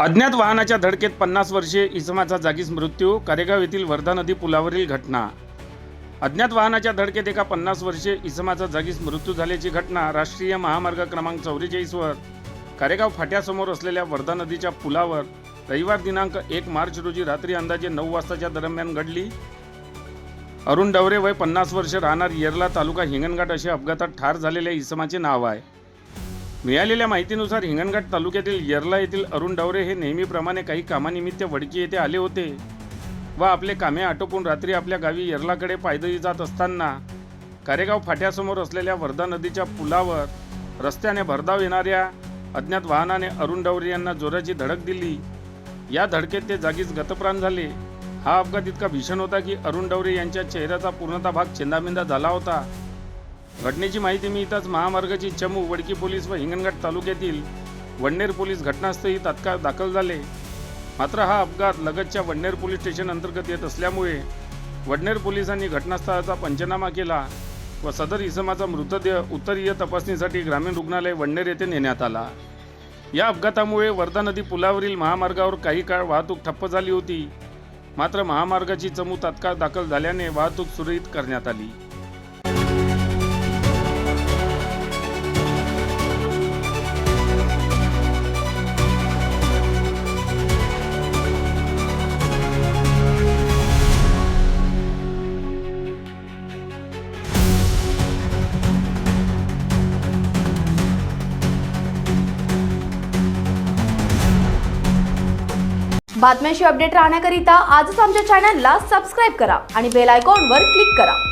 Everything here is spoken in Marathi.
अज्ञात वाहनाच्या धडकेत 50 वर्षीय इसमाचा जागीच मृत्यू. कारेगाव येथील वर्धा नदी पुलावरील घटना. अज्ञात वाहनाच्या धडकेत एका 50 वर्षीय इसमाचा जागीच मृत्यू झाल्याची घटना राष्ट्रीय महामार्ग क्रमांक 44 वर कारेगाव फाट्यासमोर असलेल्या वर्धा नदीच्या पुलावर रविवार दिनांक 1 मार्च रोजी रात्री अंदाजे 9 वाजताच्या दरम्यान घडली. अरुण डवरे वय 50 वर्ष, राहणार येरला, तालुका हिंगणघाट असे अपघातात ठार झालेल्या इसमाचे नाव आहे. मिळालेल्या माहितीनुसार हिंगणघाट तालुक्यातील येरला येथील अरुण डवरे हे नेहमीप्रमाणे काही कामानिमित्त वडकी येथे आले होते व आपले कामे आटोपून रात्री आपल्या गावी येरलाकडे पायदळी जात असताना कारेगाव फाट्यासमोर असलेल्या वर्धा नदीच्या पुलावर रस्त्याने भरधाव येणाऱ्या अज्ञात वाहनाने अरुण डवरे यांना जोराची धडक दिली. या धडकेत ते जागीच गतप्राण झाले. हा अपघात इतका भीषण होता की अरुण डवरे यांच्या चेहऱ्याचा पूर्णतः भाग चेंदामेंदा झाला होता. घटनेची माहिती मिळताच महामार्गाची चमू, वडकी पोलीस व हिंगणघाट तालुक्यातील वडनेर पोलीस घटनास्थळी तात्काळ दाखल झाले. मात्र हा अपघात लगतच्या वडनेर पोलीस स्टेशन अंतर्गत येत असल्यामुळे वडनेर पोलिसांनी घटनास्थळाचा पंचनामा केला व सदर इसमाचा मृतदेह उत्तरीय तपासणीसाठी ग्रामीण रुग्णालय वडनेर येथे नेण्यात आला. या अपघातामुळे वर्धा नदी पुलावरील महामार्गावर काही काळ वाहतूक ठप्प झाली होती. मात्र महामार्गाची चमू तात्काळ दाखल झाल्याने वाहतूक सुरळीत करण्यात आली. बातम्यांशी अपडेट राहण्याकरिता आजच आमच्या चॅनलला सबस्क्राईब करा आणि बेल आयकॉनवर क्लिक करा.